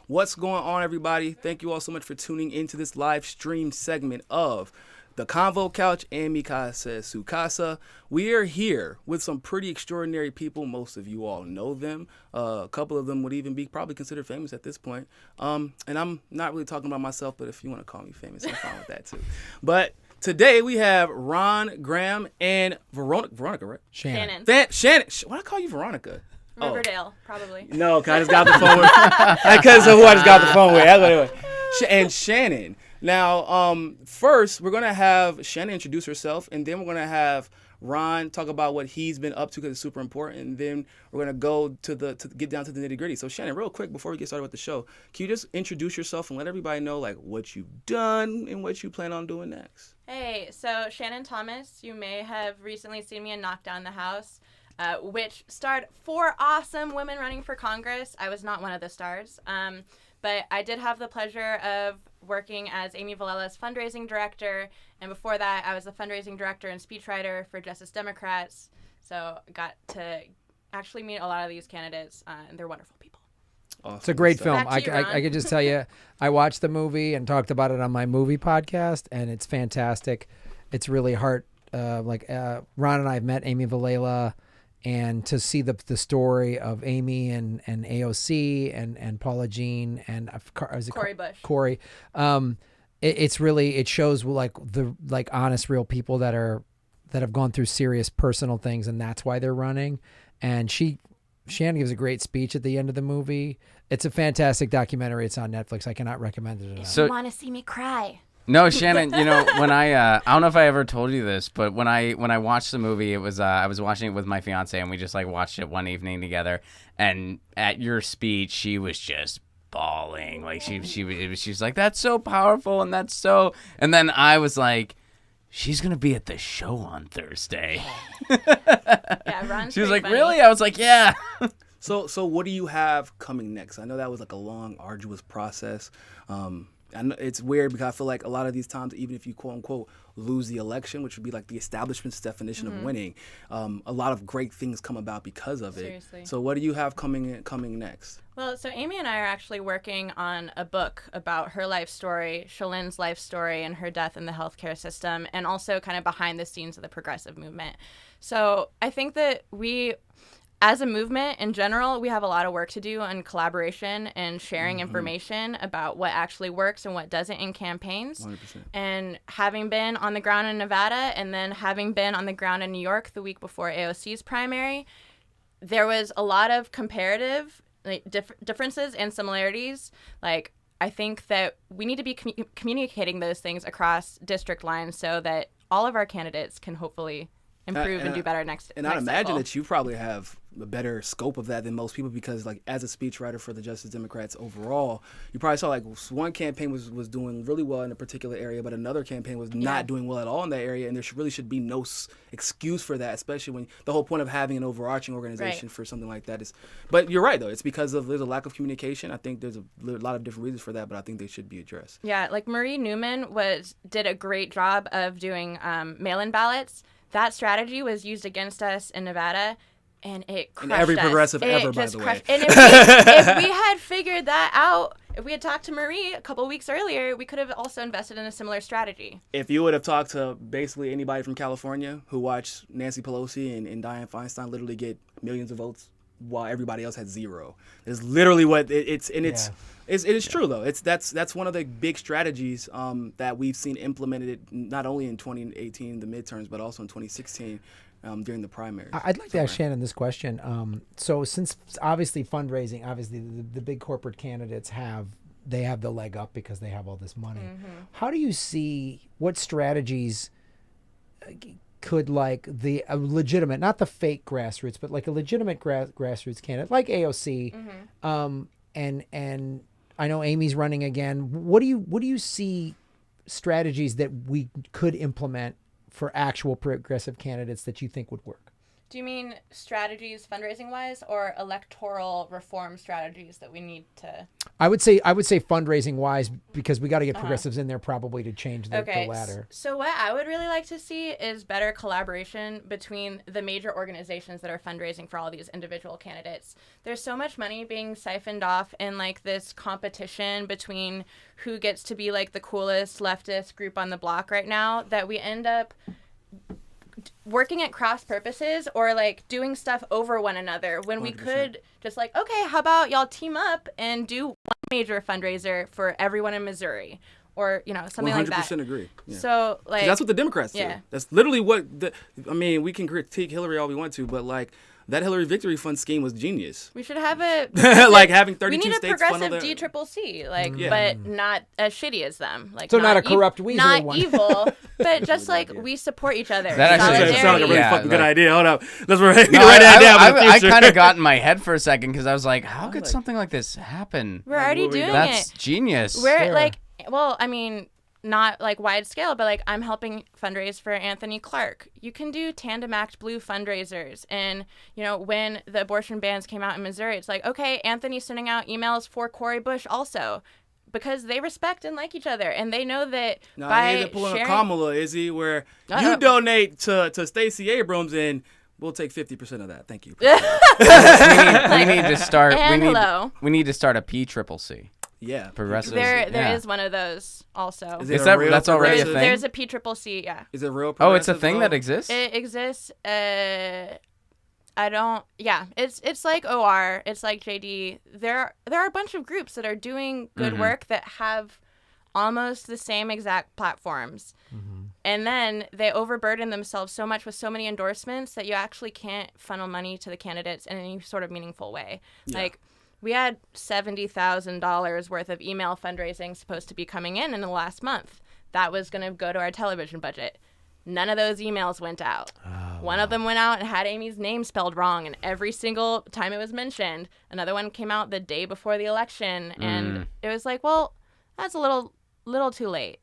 What's going on, everybody? Thank you all so much for tuning into this live stream segment of the CONVO Couch and Mi Casa Su Casa. We are here with some pretty extraordinary people. Most of you all know them. A couple of them would even be probably considered famous at this point. And I'm not really talking about myself, but if you want to call me famous, I'm fine with that too. But today we have Ron, Graham, and Veronica, right? Shannon. Shannon. Why do I call you Veronica? Riverdale, probably. No, I just got the phone with. Because of who I just got the phone with. Anyway. And Shannon. Now, first, we're going to have Shannon introduce herself, and then we're going to have Ron talk about what he's been up to because it's super important, and then we're going to go to get down to the nitty-gritty. So, Shannon, real quick, before we get started with the show, can you just introduce yourself and let everybody know like what you've done and what you plan on doing next? Hey, so Shannon Thomas, you may have recently seen me in Knock Down the House, which starred 4 awesome women running for Congress. I was not one of the stars, but I did have the pleasure of working as Amy Vilella's fundraising director, and before that, I was the fundraising director and speechwriter for Justice Democrats, so I got to actually meet a lot of these candidates, and they're wonderful people. Awesome. It's a great film. I can just tell you, I watched the movie and talked about it on my movie podcast, and it's fantastic. It's really heart, Ron and I have met Amy Vilela, and to see the story of Amy and AOC and Paula Jean and Cori Bush. Cori, it shows the honest, real people that have gone through serious personal things, and that's why they're running. And Shannon gives a great speech at the end of the movie. It's a fantastic documentary. It's on Netflix. I cannot recommend it enough. If you want to see me cry. No, Shannon, when I don't know if I ever told you this, but when I watched the movie, it was I was watching it with my fiance, and we just watched it one evening together. And at your speech, she was just bawling. Like she was like, "That's so powerful," and that's so. And then I was like, "She's gonna be at the show on Thursday." Yeah, Ron's She was like, funny. "Really?" I was like, "Yeah." So what do you have coming next? I know that was a long, arduous process. I know it's weird because I feel like a lot of these times, even if you quote unquote lose the election, which would be like the establishment's definition of winning, a lot of great things come about because of it. Seriously. So what do you have coming next? Well, so Amy and I are actually working on a book about her life story, Shalene's life story, and her death in the healthcare system, and also kind of behind the scenes of the progressive movement. So I think that as a movement in general, we have a lot of work to do on collaboration and sharing information about what actually works and what doesn't in campaigns. 100%. And having been on the ground in Nevada and then having been on the ground in New York the week before AOC's primary, there was a lot of comparative differences and similarities. I think that we need to be communicating those things across district lines so that all of our candidates can hopefully improve and do better next And I'd imagine cycle. that you probably have a better scope of that than most people because, as a speechwriter for the Justice Democrats overall, you probably saw one campaign was doing really well in a particular area, but another campaign was not doing well at all in that area, and there really should be no excuse for that, especially when the whole point of having an overarching organization for something like that is. But you're right, though. It's because there's a lack of communication. I think there's a lot of different reasons for that, but I think they should be addressed. Yeah, Marie Newman did a great job of doing mail-in ballots. That strategy was used against us in Nevada, and it crushed us. And every progressive ever, by the way. And if we had figured that out, if we had talked to Marie a couple of weeks earlier, we could have also invested in a similar strategy. If you would have talked to basically anybody from California who watched Nancy Pelosi and Dianne Feinstein literally get millions of votes while everybody else had zero, is literally what it's. It is true though. That's one of the big strategies that we've seen implemented not only in 2018 the midterms but also in 2016 during the primaries. I'd like to ask Shannon this question. So since obviously fundraising, the big corporate candidates have the leg up because they have all this money. How do you see what strategies could the legitimate, not the fake grassroots, but a legitimate grassroots candidate like AOC, and I know Amy's running again. What do you see strategies that we could implement for actual progressive candidates that you think would work? Do you mean strategies fundraising wise or electoral reform strategies that we need to? I would say fundraising wise, because we got to get progressives in there probably to change the ladder. So what I would really like to see is better collaboration between the major organizations that are fundraising for all these individual candidates. There's so much money being siphoned off in like this competition between who gets to be like the coolest leftist group on the block right now that we end up working at cross purposes or like doing stuff over one another when 100%. We could just like, okay, how about y'all team up and do one major fundraiser for everyone in Missouri or, something like that. 100% agree. Yeah. So like, that's what the Democrats do. That's literally what we can critique Hillary all we want to, but like that Hillary Victory Fund scheme was genius. We should have a like having 32 states. We need a progressive DCCC, but not as shitty as them. Like so not a corrupt weasel not one. Evil, but just like we support each other. That actually sounds like a really fucking good idea. Hold up, let's write that down. I kind of got in my head for a second because I was like, how could something like this happen? We're already doing it. That's genius. We're not like wide scale, but like I'm helping fundraise for Anthony Clark. You can do Tandem Act Blue fundraisers. And, when the abortion bans came out in Missouri, it's like, okay, Anthony's sending out emails for Cori Bush also because they respect and like each other. And they know that by he's pulling sharing... a Kamala, is he, where you donate to Stacey Abrams and we'll take 50% of that. Thank you. we need to start. We need to start a PCCC. Yeah, progressive. There is one of those also. That's already a thing? There's a PCCC. Yeah. Is it real? Oh, it's a thing that exists. It exists. I don't. Yeah, it's like OR. It's like JD. There are a bunch of groups that are doing good work that have almost the same exact platforms, and then they overburden themselves so much with so many endorsements that you actually can't funnel money to the candidates in any sort of meaningful way. Yeah. Like. We had $70,000 worth of email fundraising supposed to be coming in the last month. That was going to go to our television budget. None of those emails went out. One of them went out and had Amy's name spelled wrong, and every single time it was mentioned. Another one came out the day before the election, and it was like, well, that's a little too late.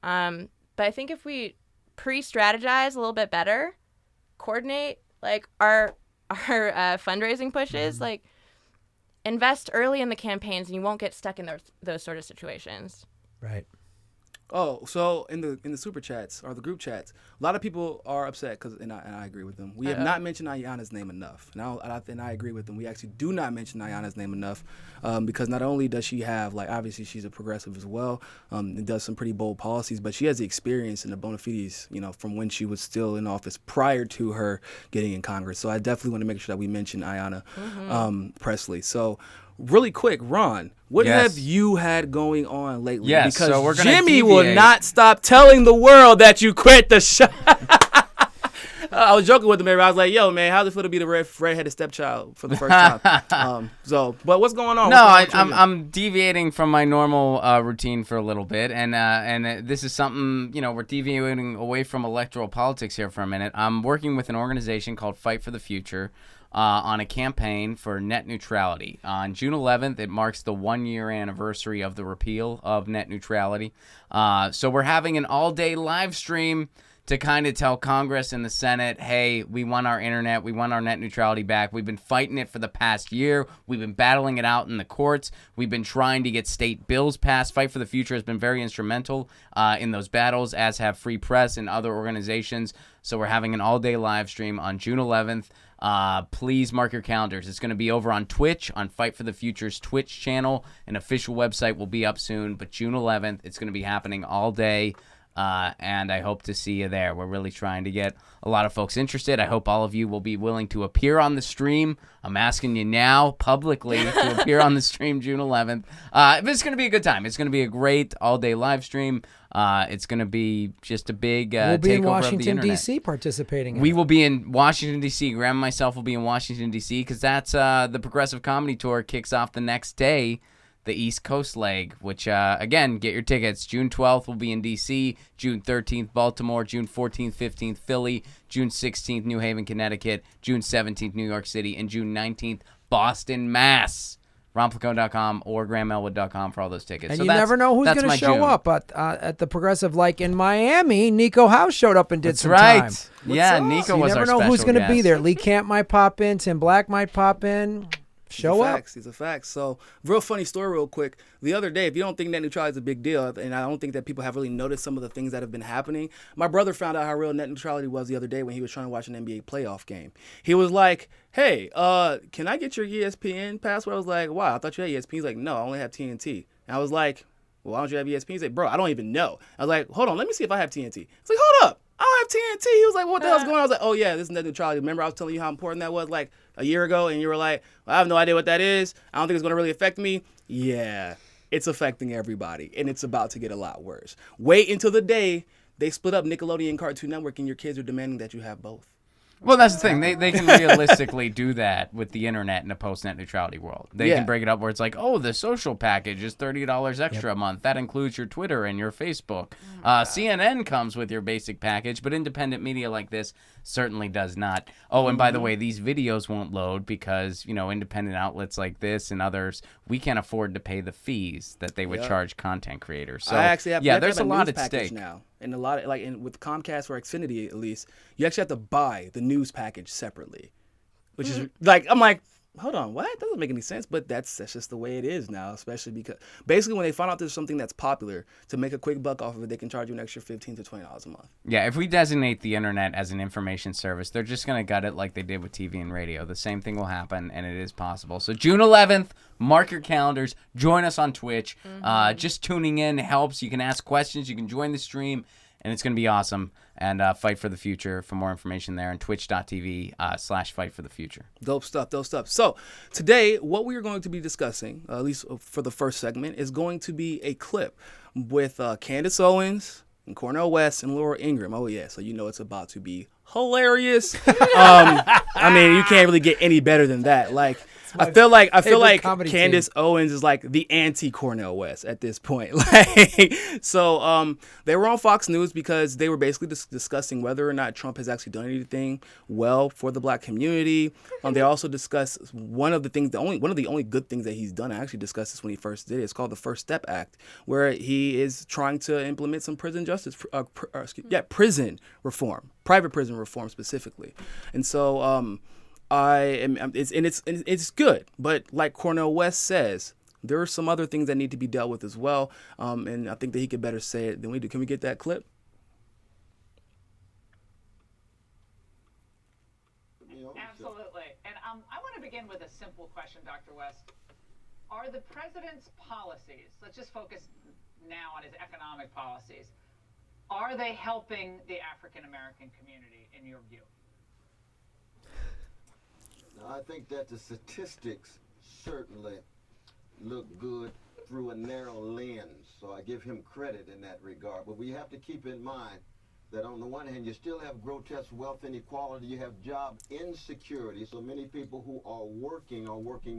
But I think if we pre-strategize a little bit better, coordinate like our fundraising pushes, like. Invest early in the campaigns, and you won't get stuck in those sort of situations. Right. Oh, so in the super chats or the group chats, a lot of people are upset and I agree with them. We have not mentioned Ayanna's name enough. Now, and I agree with them. We actually do not mention Ayanna's name enough because not only does she have, like, obviously she's a progressive as well, and does some pretty bold policies, but she has the experience and the bona fides, from when she was still in office prior to her getting in Congress. So I definitely want to make sure that we mention Ayanna Presley. So. Really quick, Ron, what have you had going on lately? Yes, because so we're gonna Jimmy will not stop telling the world that you quit the show. I was joking with him. I was like, "Yo, man, how's it feel to be the redheaded stepchild for the first time?" But what's going on? No, I'm deviating from my normal routine for a little bit, and this is something we're deviating away from electoral politics here for a minute. I'm working with an organization called Fight for the Future. On a campaign for net neutrality. On June 11th, it marks the 1-year anniversary of the repeal of net neutrality. So we're having an all-day live stream to kind of tell Congress and the Senate, hey, we want our internet, we want our net neutrality back. We've been fighting it for the past year. We've been battling it out in the courts. We've been trying to get state bills passed. Fight for the Future has been very instrumental in those battles, as have Free Press and other organizations. So we're having an all-day live stream on June 11th. Please mark your calendars. It's going to be over on Twitch, on Fight for the Future's Twitch channel. An official website will be up soon, but June 11th, it's going to be happening all day, and I hope to see you there. We're really trying to get a lot of folks interested. I hope all of you will be willing to appear on the stream. I'm asking you now publicly to appear on the stream June 11th. It's going to be a good time. It's going to be a great all-day live stream. It's going to be just a big takeover of the internet. We'll be in Washington, D.C. participating. We will be in Washington, D.C. Graham and myself will be in Washington, D.C. because that's the Progressive Comedy Tour kicks off the next day, the East Coast leg, which, again, get your tickets. June 12th will be in D.C., June 13th, Baltimore, June 14th, 15th, Philly, June 16th, New Haven, Connecticut, June 17th, New York City, and June 19th, Boston, Mass. RonPlacone.com or GrahamElwood.com for all those tickets. And so you never know who's going to show up at the Progressive. Like in Miami, Niko House showed up and did some time. That's right. Yeah, Niko was our special guest. You never know who's going to be there. Lee Camp might pop in. Tim Black might pop in. Show up. These are facts. So, real funny story, real quick. The other day, if you don't think net neutrality is a big deal, and I don't think that people have really noticed some of the things that have been happening, my brother found out how real net neutrality was the other day when he was trying to watch an NBA playoff game. He was like, "Hey, can I get your ESPN password?" I was like, "Wow, I thought you had ESPN." He's like, "No, I only have TNT." And I was like, "Well, why don't you have ESPN?" He's like, "Bro, I don't even know." I was like, "Hold on, let me see if I have TNT." It's like, "Hold up, I don't have TNT." He was like, "What the hell's going on?" I was like, "Oh yeah, this is net neutrality. Remember I was telling you how important that was like a year ago?" And you were like, "Well, I have no idea what that is. I don't think it's going to really affect me." Yeah, it's affecting everybody, and it's about to get a lot worse. Wait until the day they split up Nickelodeon and Cartoon Network and your kids are demanding that you have both. Well, that's the thing. They can realistically do that with the internet in a post-net neutrality world. They Yeah. can break it up where it's like, oh, the social package is $30 extra a month. That includes your Twitter and your Facebook. CNN comes with your basic package, but independent media like this certainly does not. Oh, and by the way, these videos won't load because, independent outlets like this and others, we can't afford to pay the fees that they would charge content creators. So, I actually have, there's a lot at stake now. And a lot of with Comcast or Xfinity at least, you actually have to buy the news package separately, which is like, I'm like, hold on, what? That doesn't make any sense. But that's just the way it is now, especially because basically when they find out there's something that's popular, to make a quick buck off of it, they can charge you an extra $15 to $20 a month. Yeah, if we designate the internet as an information service, they're just going to gut it like they did with TV and radio. The same thing will happen, and it is possible. So June 11th, mark your calendars. Join us on Twitch. Just tuning in helps. You can ask questions. You can join the stream, and it's going to be awesome. And Fight for the Future for more information there, and twitch.tv/Fight for the Future. Dope stuff, dope stuff. So today, what we are going to be discussing, at least for the first segment, is going to be a clip with Candace Owens and Cornel West and Laura Ingraham. Oh yeah, so it's about to be hilarious. I mean, you can't really get any better than that. Like, I feel like Candace Owens is like the anti Cornel West at this point. So they were on Fox News because they were basically discussing whether or not Trump has actually done anything well for the black community. They also discussed one of the only good things that he's done. I actually discussed this when he first did it. It's called the First Step Act, where he is trying to implement some prison prison reform, private prison reform specifically. And so it's good, but like Cornel West says, there are some other things that need to be dealt with as well, and I think that he could better say it than we do. Can we get that clip? Absolutely, and I want to begin with a simple question, Dr. West. Are the president's policies, let's just focus now on his economic policies, are they helping the African American community in your view? I think that the statistics certainly look good through a narrow lens, so I give him credit in that regard. But we have to keep in mind that on the one hand, you still have grotesque wealth inequality, you have job insecurity, so many people who are working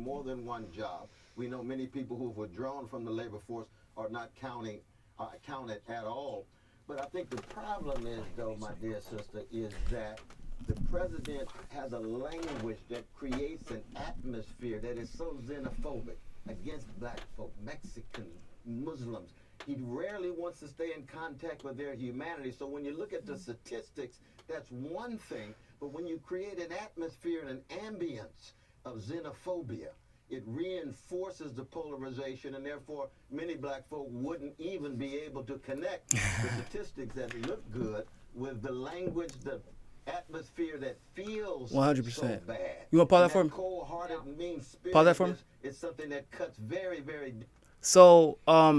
more than one job. We know many people who have withdrawn from the labor force are not counted at all. But I think the problem is, though, my dear sister, is that the president has a language that creates an atmosphere that is so xenophobic against black folk, Mexicans, Muslims. He rarely wants to stay in contact with their humanity. So when you look at the statistics, that's one thing. But when you create an atmosphere and an ambience of xenophobia, it reinforces the polarization, and therefore many black folk wouldn't even be able to connect the statistics that look good with the language, the atmosphere that feels 100%. So bad. You want to pause that for me? Cold-hearted and mean spirit. Pause that for me? It's something that cuts very, very deep. So, I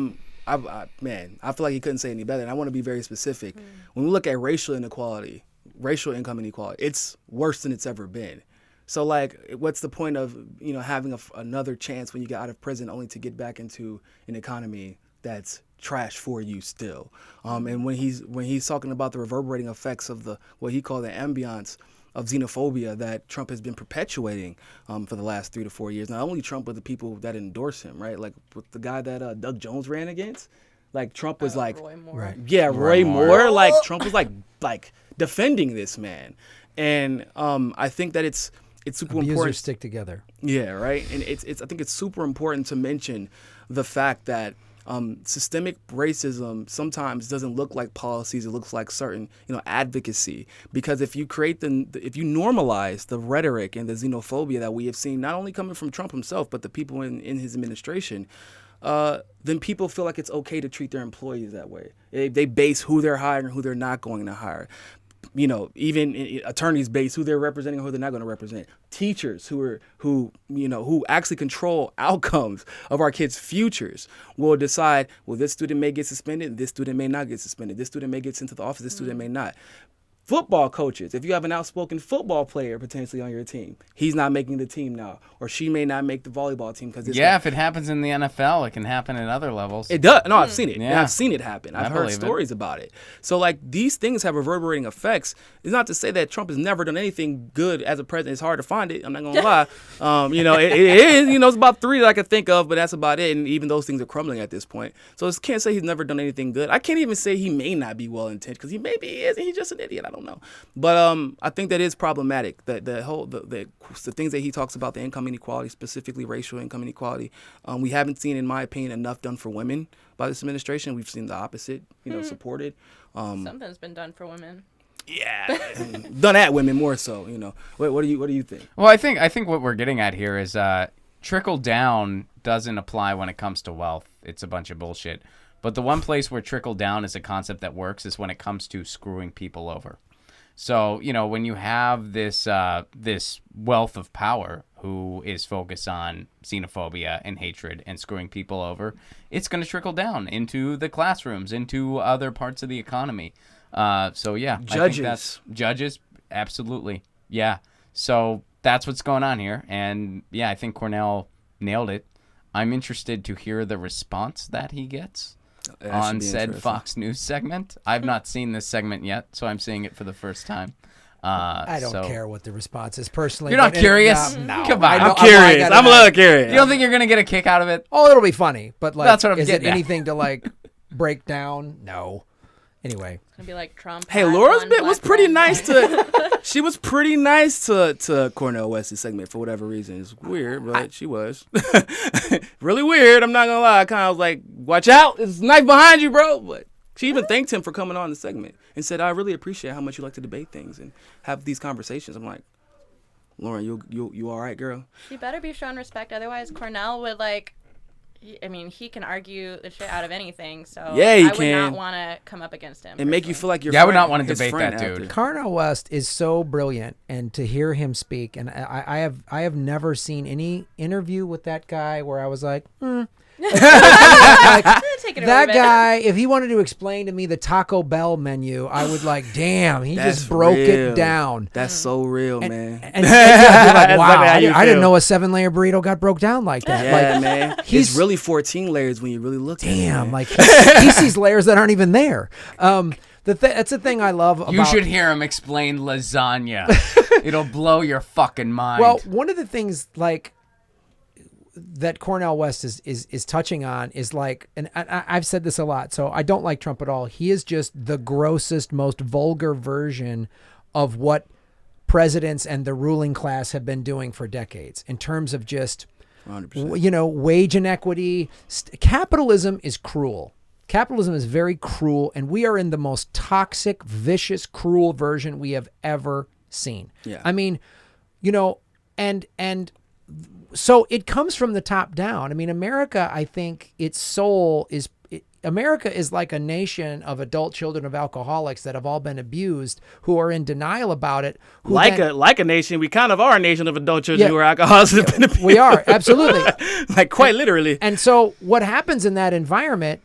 feel like he couldn't say any better, and I want to be very specific. When we look at racial inequality, racial income inequality, it's worse than it's ever been. So, like, what's the point of having another chance when you get out of prison only to get back into an economy that's trash for you still? And when he's talking about the reverberating effects of what he called the ambiance of xenophobia that Trump has been perpetuating for the last 3 to 4 years. Not only Trump, but the people that endorse him, right? Like with the guy that Doug Jones ran against. Like Trump was like, Roy Moore. Right. Yeah, Roy Moore. Like Trump was like defending this man, and I think that it's super Abusers important. stick together. Yeah, right. And I think it's super important to mention the fact that Systemic racism sometimes doesn't look like policies; it looks like certain, advocacy. Because if you if you normalize the rhetoric and the xenophobia that we have seen, not only coming from Trump himself, but the people in his administration, then people feel like it's okay to treat their employees that way. They base who they're hiring, who they're not going to hire. Even attorneys base who they're representing, who they're not going to represent. Teachers who actually control outcomes of our kids' futures will decide, well, this student may get suspended, this student may not get suspended, this student may get sent to the office, this student may not. Football coaches, if you have an outspoken football player potentially on your team, he's not making the team now, or she may not make the volleyball team because if it happens in the NFL, it can happen at other levels. It does. No, I've seen it. Yeah. I've seen it happen. I've heard stories about it. So these things have reverberating effects. It's not to say that Trump has never done anything good as a president. It's hard to find it. I'm not gonna lie. It is. It's about 3 that I could think of, but that's about it. And even those things are crumbling at this point. So I can't say he's never done anything good. I can't even say he may not be well intentioned because he maybe is. And he's just an idiot. I don't know. But I think that is problematic. That the things that he talks about, the income inequality, specifically racial income inequality, we haven't seen, in my opinion, enough done for women by this administration. We've seen the opposite, supported. Something's been done for women. Yeah, done at women more so. What do you think? Well, I think what we're getting at here is trickle down doesn't apply when it comes to wealth. It's a bunch of bullshit. But the one place where trickle down is a concept that works is when it comes to screwing people over. So, when you have this wealth of power who is focused on xenophobia and hatred and screwing people over, it's going to trickle down into the classrooms, into other parts of the economy. Judges. I think that's judges. Absolutely. Yeah. So that's what's going on here. And yeah, I think Cornell nailed it. I'm interested to hear the response that he gets on said Fox News segment. I've not seen this segment yet, so I'm seeing it for the first time. I don't care what the response is personally. You're not curious? No. Come on. I'm curious. I'm a little curious. You don't think you're going to get a kick out of it? Oh, it'll be funny, but That's what I'm is it getting at. anything to break down? No. Anyway. It's going to be like Trump. Hey, Laura's bit was pretty nice to... She was pretty nice to Cornel West's segment for whatever reason. It's weird, but she was. Really weird. I'm not going to lie. I kind of was like, watch out. There's a knife behind you, bro. But she even thanked him for coming on the segment and said, I really appreciate how much you like to debate things and have these conversations. I'm like, Lauren, you all right, girl? She better be shown respect. Otherwise, Cornell would he can argue the shit out of anything, so yeah, he I would not want to come up against him. And make you feel like you're I would not want to debate that dude. Cornel West is so brilliant, and to hear him speak, and I have never seen any interview with that guy where I was like, Take it that guy, if he wanted to explain to me the Taco Bell menu, I would damn, he just broke it down. That's so real, man. And I'd be like, wow, I didn't know a 7-layer burrito got broke down like that. Yeah, man. He's really 14 layers when you really look at it. Damn, he sees layers that aren't even there. That's the thing I love about... You should hear him explain lasagna. It'll blow your fucking mind. Well, one of the things that Cornel West is touching on is and I've said this a lot, so I don't like Trump at all. He is just the grossest, most vulgar version of what presidents and the ruling class have been doing for decades in terms of just 100%. Wage inequity. Capitalism is cruel. Capitalism is very cruel, and we are in the most toxic, vicious, cruel version we have ever seen. Yeah. I mean, and so it comes from the top down. I mean, America, I think its soul is... America is like a nation of adult children of alcoholics that have all been abused, who are in denial about it. Like a nation, we kind of are a nation of adult children who are alcoholics. Have been abused. We are, absolutely. Quite literally. And so what happens in that environment,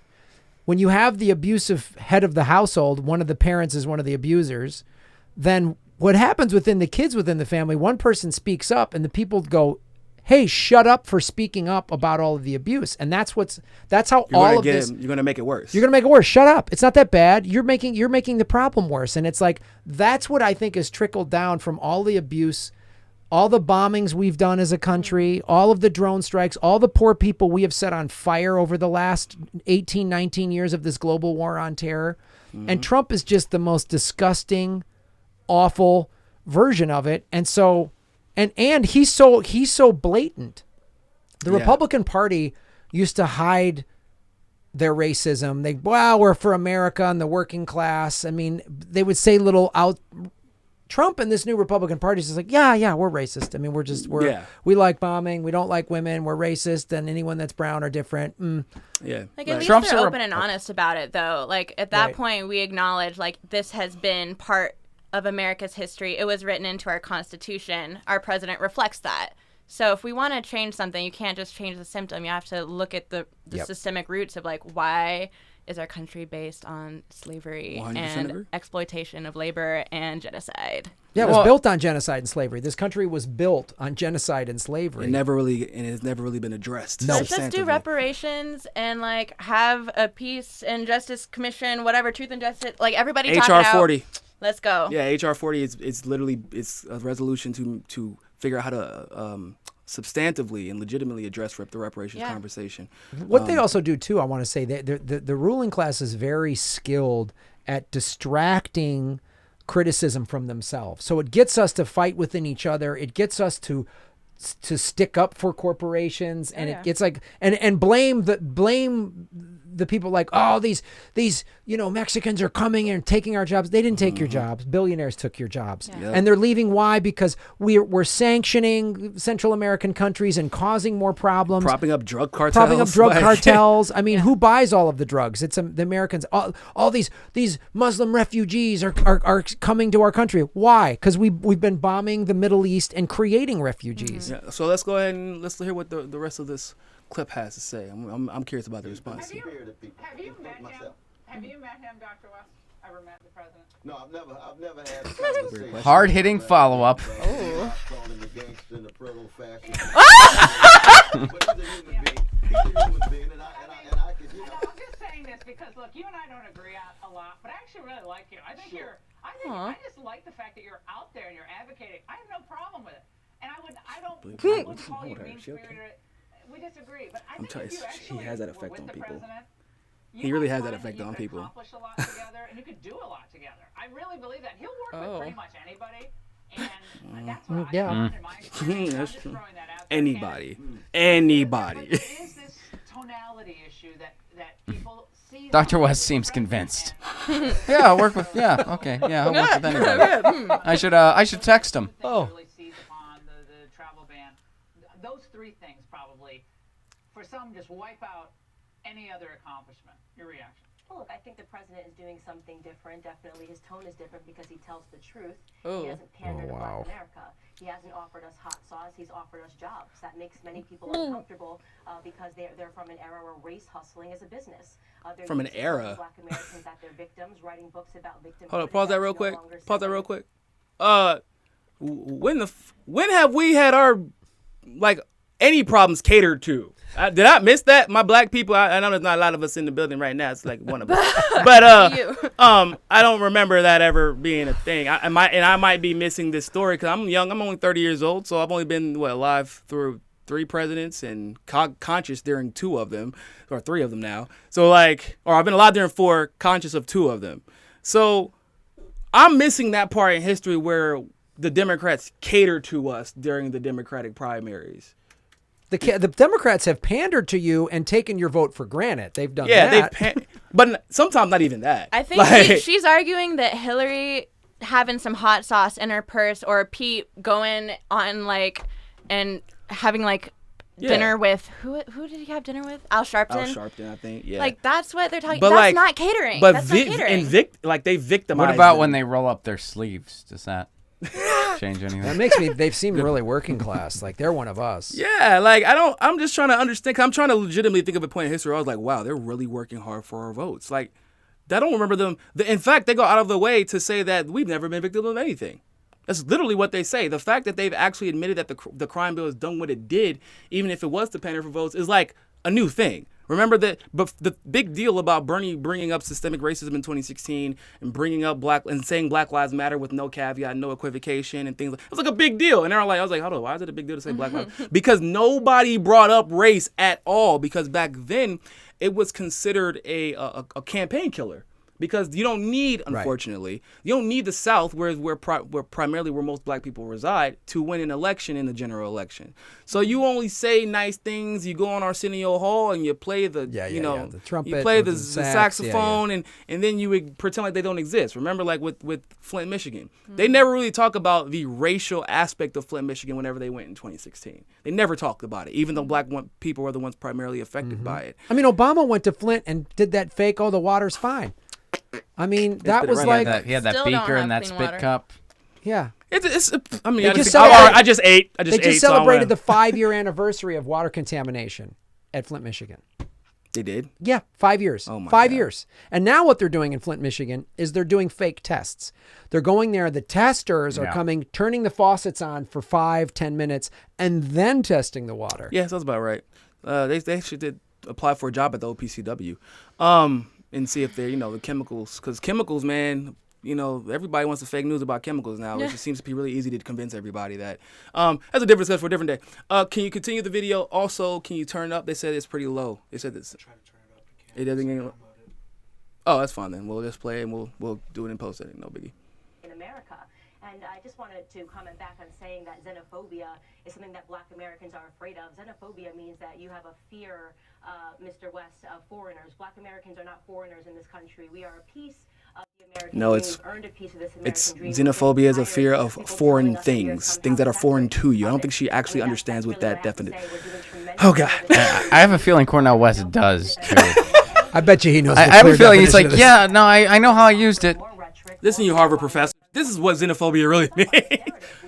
when you have the abusive head of the household, one of the parents is one of the abusers, then what happens within the kids within the family, one person speaks up and the people go, hey, shut up for speaking up about all of the abuse. And that's how all of this... You're going to make it worse. You're going to make it worse. Shut up. It's not that bad. You're making the problem worse. And it's that's what I think has trickled down from all the abuse, all the bombings we've done as a country, all of the drone strikes, all the poor people we have set on fire over the last 18, 19 years of this global war on terror. Mm-hmm. And Trump is just the most disgusting, awful version of it. And so... And he's so blatant. The Republican Party used to hide their racism. We're for America and the working class. I mean, they would say Trump and this new Republican Party is just like, yeah, we're racist. I mean, we like bombing. We don't like women. We're racist. And anyone that's brown or different. Yeah. Like, at least Trump's they're open and honest about it, though. Like, at that Right. point, we acknowledge, like, this has been part of America's history. It was written into our Constitution. Our president reflects that. So if we want to change something, you can't just change the symptom. You have to look at the Yep. systemic roots of, like, why is our country based on slavery 100% and agree. exploitation of labor and genocide? Yeah, it was built on genocide and slavery. This country was built on genocide and slavery. It has never really been addressed. No. Let's just do substantively. reparations and, like, have a peace and justice commission, whatever, truth and justice. Like, everybody talk it HR out. 40. Let's go. Yeah, HR 40 is literally a resolution to figure out how to substantively and legitimately address the reparations Yeah. conversation. What they also do too, I want to say, the ruling class is very skilled at distracting criticism from themselves. So it gets us to fight within each other. It gets us to stick up for corporations, and it gets like and blame the people like, oh, these Mexicans are coming and taking our jobs. They didn't take your jobs. Billionaires took your jobs. Yeah. And they're leaving. Why? Because we're sanctioning Central American countries and causing more problems. Propping up drug cartels. Cartels. I mean, who buys all of the drugs? It's the Americans. All these Muslim refugees are coming to our country. Why? Because we've been bombing the Middle East and creating refugees. Yeah, so let's go ahead and let's hear what the rest of this clip has to say. I'm curious about the response. Have you met him? Have you met him, Dr. West? Ever met the president? No, I've never had a conversation. Hard-hitting follow-up. Oh. Called him a gangster in a proto fascist. But he's a human being. He's a human being, and I could, No, I'm just saying this because, look, you and I don't agree a lot, but I actually really like you. I think I just like the fact that you're out there and you're advocating. I have no problem with it. And I wouldn't call you mean-spirited. We disagree, but I think if you actually he has that were effect with on the people. president, He really might has that find effect you on could people. accomplish a lot together, and you could do a lot together. I really believe that. He'll work with pretty much anybody, and that's what I found in my experience. I'm That's just true. throwing that out there. Anybody. But there is this tonality issue that people see. Dr. West seems convinced. Yeah, I'll work with. Yeah, okay. Yeah, I'll work with anybody. I should text him. Oh. Really seize upon the travel ban. Those three things probably, for some, just wipe out any other accomplishment. Your reaction? Well, look, I think the president is doing something different. Definitely, his tone is different because he tells the truth. Oh. He doesn't pander to wow. Black America. He hasn't offered us hot sauce. He's offered us jobs. That makes many people uncomfortable because they're from an era where race hustling is a business. They're From an used to era? telling Black Americans that they're victims, writing books about victims. Hold on, pause that real no quick. longer Pause that selling real quick. When have we had our any problems catered to? Did I miss that? My black people. I know there's not a lot of us in the building right now. It's like one of us, but I don't remember that ever being a thing. I might be missing this story because I'm young. I'm only 30 years old, so I've only been alive through 3 presidents and conscious during 2 of them, or 3 of them now. So or I've been alive during 4, conscious of 2 of them. So I'm missing that part in history where the Democrats catered to us during the Democratic primaries. The Democrats have pandered to you and taken your vote for granted. They've done that. But sometimes not even that. I think she's arguing that Hillary having some hot sauce in her purse, or Pete going on and having dinner with who did he have dinner with? Al Sharpton. Al Sharpton, I think. Yeah. That's what they're talking. But that's not catering. But that's not catering. they victimized. What about them. when they roll up their sleeves? Does that change anything? That makes me. They seem really working class. Like they're one of us. Yeah, I'm just trying to understand. 'Cause I'm trying to legitimately think of a point in history. I was like, wow, they're really working hard for our votes. I don't remember them. In fact, they go out of the way to say that we've never been victims of anything. That's literally what they say. The fact that they've actually admitted that the crime bill has done what it did, even if it was to pander for votes, is a new thing. Remember that, but the big deal about Bernie bringing up systemic racism in 2016 and bringing up saying Black Lives Matter with no caveat, no equivocation, and things. It was a big deal, and I was like, hold on, why is it a big deal to say Black Lives? Because nobody brought up race at all. Because back then, it was considered a campaign killer. Because you don't need, unfortunately, you don't need the South, where primarily where most black people reside, to win an election in the general election. So you only say nice things. You go on Arsenio Hall and you play the, the trumpet, you play with the saxophone, and then you would pretend like they don't exist. Remember, like with Flint, Michigan, they never really talk about the racial aspect of Flint, Michigan whenever they went in 2016. They never talked about it, even though black people were the ones primarily affected by it. I mean, Obama went to Flint and did that fake, oh, the water's fine. I mean, that was like... He had that Still beaker don't and that have spit clean water. cup. Yeah. I mean, They I just just ate. They just celebrated the 5-year anniversary of water contamination at Flint, Michigan. They did? Yeah, 5 years. Oh my 5 God. years. And now what they're doing in Flint, Michigan is they're doing fake tests. They're going there. The testers are coming, turning the faucets on for 5-10 minutes, and then testing the water. Yeah, sounds about right. They actually did apply for a job at the OPCW, and see if they're, the chemicals, because chemicals, man, everybody wants the fake news about chemicals now. It just seems to be really easy to convince everybody that. That's a different discussion for a different day. Can you continue the video? Also, can you turn it up? They said it's pretty low. They said this. Try to turn it up. It doesn't get. Oh, that's fine then. We'll just play it and we'll do it in post editing. No biggie. In America. And I just wanted to comment back on saying that xenophobia is something that black Americans are afraid of. Xenophobia means that you have a fear, Mr. West, of foreigners. Black Americans are not foreigners in this country. We are a piece of the American No, dream. We've earned a piece of this American dream. Xenophobia is a fear of foreign things that are foreign to you. I don't think she actually understands what that definition. Oh God. I have a feeling Cornel West does too. I bet you he knows. I have a feeling he's like, yeah, no, I know how I used it. Listen, you Harvard professor. This is what xenophobia really means.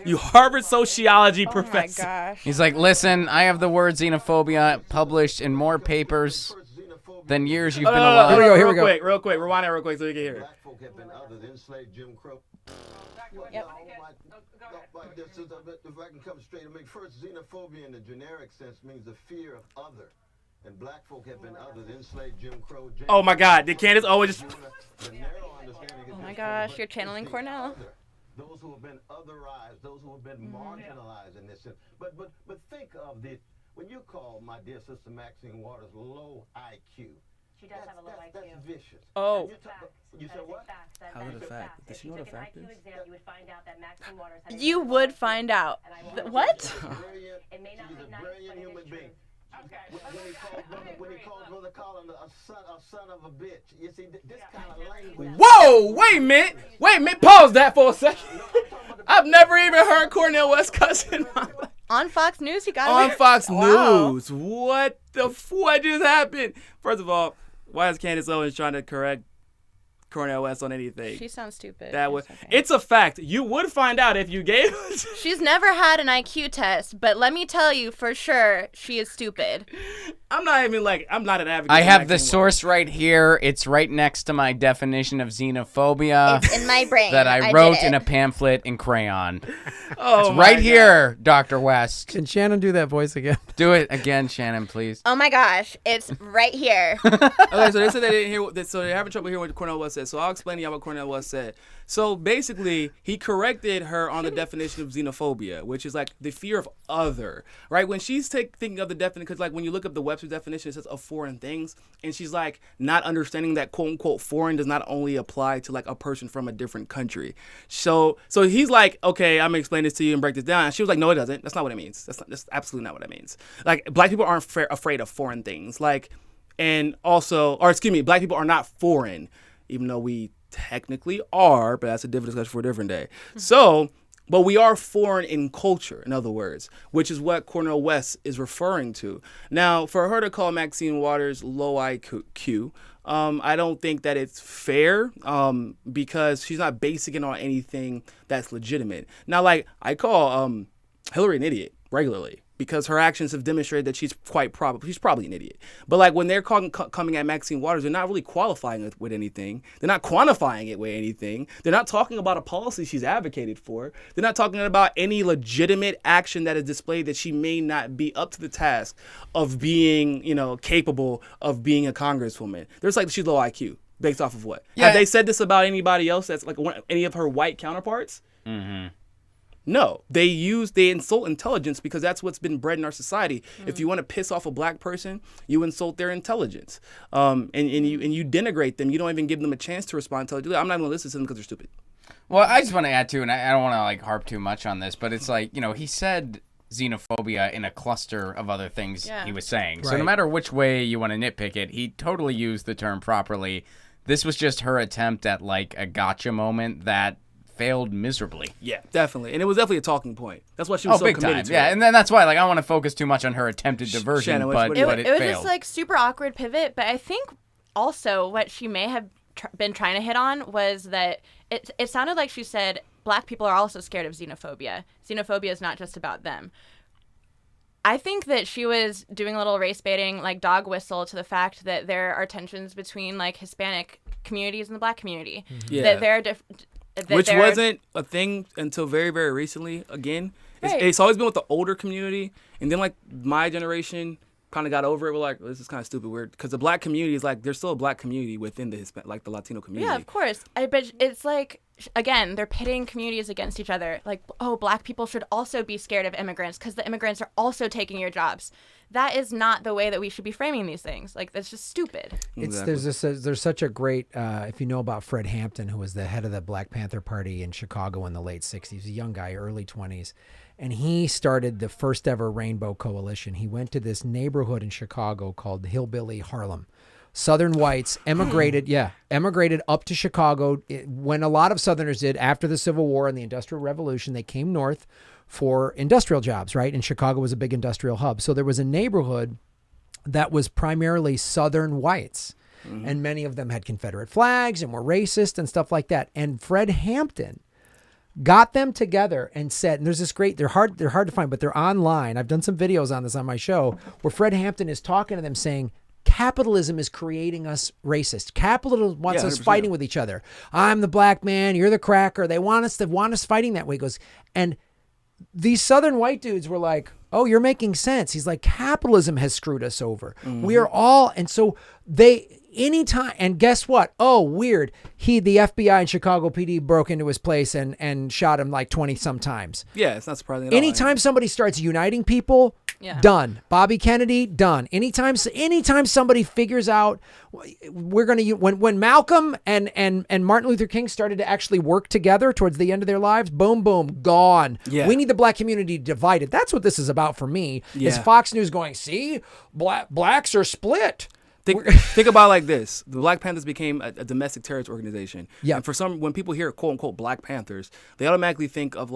You Harvard sociology professor. Oh my gosh. He's like, listen, I have the word xenophobia published in more papers than years you've been alive. Here we go. Real quick. Rewind it real quick so you can hear it. Black folk have been other than enslaved Jim Crow. Yep. If I can come straight, first, xenophobia in the generic sense means the fear of other. And black folk have been other than enslaved Jim Crow. Oh my God, did Candace always just... Oh my gosh, you're channeling Cornell. Those who have been otherized, those who have been marginalized in this sense. But think of this. When you call my dear sister Maxine Waters low IQ, She does have a low IQ. that's vicious. Oh. You said what? How is it a fact? Does she know what a fact is? You would find out that Maxine Waters had a You would find out. What? It may not She's be a nice, brilliant but it human is being. true. When he calls Brother Collins a son of a bitch. You see, this kind of language. Whoa, wait a minute. Pause that for a second. I've never even heard Cornel West cuss in my life. On Fox News, you got On it. Fox Wow. News. What just happened? First of all, why is Candace Owens trying to correct Cornel West on anything? She sounds stupid. That was. It's okay. It's a fact. You would find out if you gave it. She's never had an IQ test, but let me tell you for sure, she is stupid. I'm not an advocate. I for have the Maxine source right here. It's right next to my definition of xenophobia It's in my brain. that I wrote in a pamphlet in crayon. Oh, It's my right God. here, Dr. West. Can Shannon do that voice again? Do it again, Shannon, please. Oh my gosh, it's right here. Okay, so they said they didn't hear. So they're having trouble hearing what Cornel West said. So I'll explain to y'all what Cornel West said. So basically, he corrected her on the definition of xenophobia, which is like the fear of other, right? When she's thinking of the definition, because like when you look up the Webster definition, it says of foreign things, and she's like not understanding that quote unquote foreign does not only apply to like a person from a different country. So he's like, okay, I'm gonna explain this to you and break this down. And she was like, no, it doesn't. That's not what it means. That's absolutely not what it means. Like black people aren't afraid of foreign things. Like, and also, or excuse me, black people are not foreign, even though we technically are, but that's a different discussion for a different day. So, but we are foreign in culture, in other words, which is what Cornel West is referring to. Now, for her to call Maxine Waters low IQ, I don't think that it's fair because she's not basing it on anything that's legitimate. Now, like, I call Hillary an idiot regularly, because her actions have demonstrated that she's probably an idiot. But like when they're coming at Maxine Waters, they're not really qualifying it with anything. They're not quantifying it with anything. They're not talking about a policy she's advocated for. They're not talking about any legitimate action that is displayed that she may not be up to the task of being, capable of being a congresswoman. There's like she's low IQ based off of what? Yeah. Have they said this about anybody else that's like any of her white counterparts? Mm-hmm. No, they insult intelligence because that's what's been bred in our society. If you want to piss off a black person, you insult their intelligence, and you denigrate them. You don't even give them a chance to respond intelligently. I'm not going to listen to them because they're stupid. Well, I just want to add too, and I don't want to like harp too much on this, but it's like, he said xenophobia in a cluster of other things he was saying. So no matter which way you want to nitpick it, he totally used the term properly. This was just her attempt at like a gotcha moment that failed miserably. Yeah, definitely. And it was definitely a talking point. That's why she was so big committed time. to Yeah, it. and then that's why like I don't want to focus too much on her attempted diversion, Shannon, but what do you it think? It was failed. this like super awkward pivot, but I think also what she may have been trying to hit on was that it sounded like she said black people are also scared of xenophobia. Xenophobia is not just about them. I think that she was doing a little race baiting, like dog whistle, to the fact that there are tensions between like Hispanic communities and the black community. Yeah. That there are different. Which wasn't a thing until very, very recently. Again, it's always been with the older community, and then like my generation kind of got over it. We're like, this is kind of stupid, weird, because the black community is like there's still a black community within the like the Latino community. Yeah, of course. But it's like, again, they're pitting communities against each other. Like, oh, black people should also be scared of immigrants because the immigrants are also taking your jobs. That is not the way that we should be framing these things. Like, that's just stupid. Exactly. There's such a great if you know about Fred Hampton, who was the head of the Black Panther Party in Chicago in the late 60s, a young guy, early 20s, and he started the first ever Rainbow Coalition. He went to this neighborhood in Chicago called Hillbilly Harlem. Southern whites emigrated up to Chicago when a lot of Southerners did after the Civil War and the Industrial Revolution. They came north for industrial jobs, right? And Chicago was a big industrial hub. So there was a neighborhood that was primarily Southern whites. And many of them had Confederate flags and were racist and stuff like that. And Fred Hampton got them together and said, and there's this great, they're hard to find, but they're online. I've done some videos on this on my show where Fred Hampton is talking to them saying, capitalism is creating us racist. Capitalism wants us 100%. fighting with each other. I'm the black man, you're the cracker. They want us fighting that way. He goes, and these Southern white dudes were like, oh, you're making sense. He's like, capitalism has screwed us over. We are all, and so anytime, and guess what? Oh, weird. The FBI and Chicago PD broke into his place and shot him like 20 some times. Yeah, it's not surprising at all. Anytime somebody starts uniting people, done. Bobby Kennedy, done. Anytime somebody figures out we're going to, when Malcolm and Martin Luther King started to actually work together towards the end of their lives, boom, boom, gone. Yeah. We need the black community divided. That's what this is about for me. Is Fox News going, see, blacks are split. Think about it like this. The Black Panthers became a domestic terrorist organization. Yeah. And when people hear quote unquote Black Panthers, they automatically think of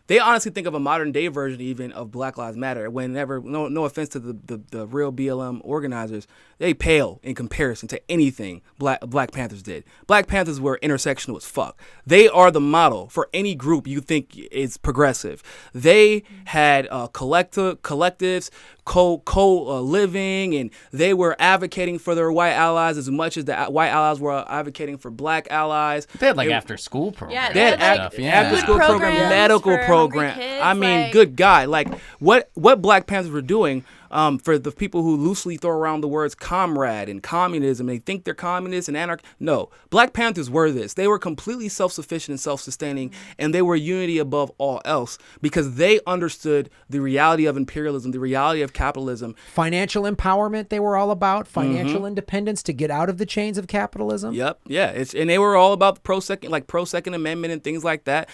they honestly think of a modern day version even of Black Lives Matter. Whenever, no offense to the real BLM organizers, they pale in comparison to anything Black Panthers did. Black Panthers were intersectional as fuck. They are the model for any group you think is progressive. They had collectives, co-living, and they were advocating for their white allies as much as the white allies were advocating for black allies. They had like after school programs. They had after school program, medical program. Kids, I mean, good God. Like what Black Panthers were doing, for the people who loosely throw around the words comrade and communism, they think they're communists and anarch. No, Black Panthers were this. They were completely self-sufficient and self-sustaining, and they were unity above all else because they understood the reality of imperialism, the reality of capitalism. Financial empowerment they were all about, financial independence to get out of the chains of capitalism. Yep, yeah. And they were all about pro Second Amendment and things like that.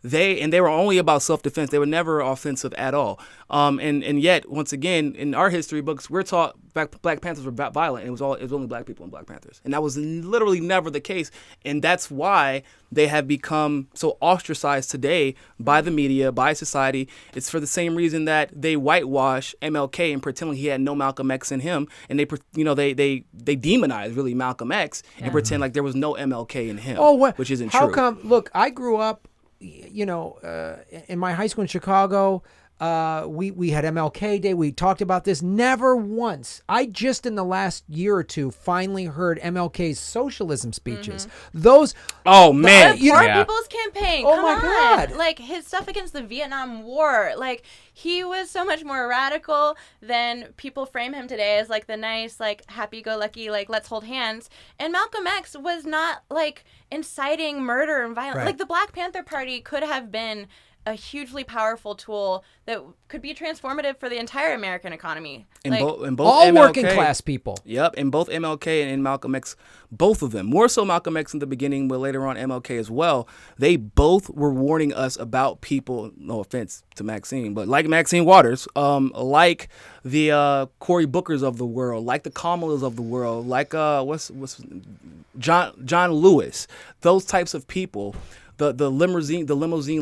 They were only about self-defense. They were never offensive at all. And yet, once again, in our history books, we're taught Black Panthers were violent. And it was only black people and Black Panthers, and that was literally never the case. And that's why they have become so ostracized today by the media, by society. It's for the same reason that they whitewash MLK and pretend like he had no Malcolm X in him, and they demonize really Malcolm X and pretend like there was no MLK in him. Which isn't true. How come? Look, I grew up, in my high school in Chicago. We had MLK Day. We talked about this. Never once. I just in the last year or two finally heard MLK's socialism speeches. Those. Oh man, the Poor People's Campaign. Oh Come my on. God. Like his stuff against the Vietnam War. Like he was so much more radical than people frame him today as like the nice, like happy-go-lucky, like let's hold hands. And Malcolm X was not like inciting murder and violence. Right. Like the Black Panther Party could have been a hugely powerful tool that could be transformative for the entire American economy. In both all MLK, working class people. Yep, and both MLK and Malcolm X, both of them, more so Malcolm X in the beginning, but later on MLK as well, they both were warning us about people, no offense to Maxine, but like Maxine Waters, like the Cory Bookers of the world, like the Kamalas of the world, like what's John Lewis, those types of people. The limousine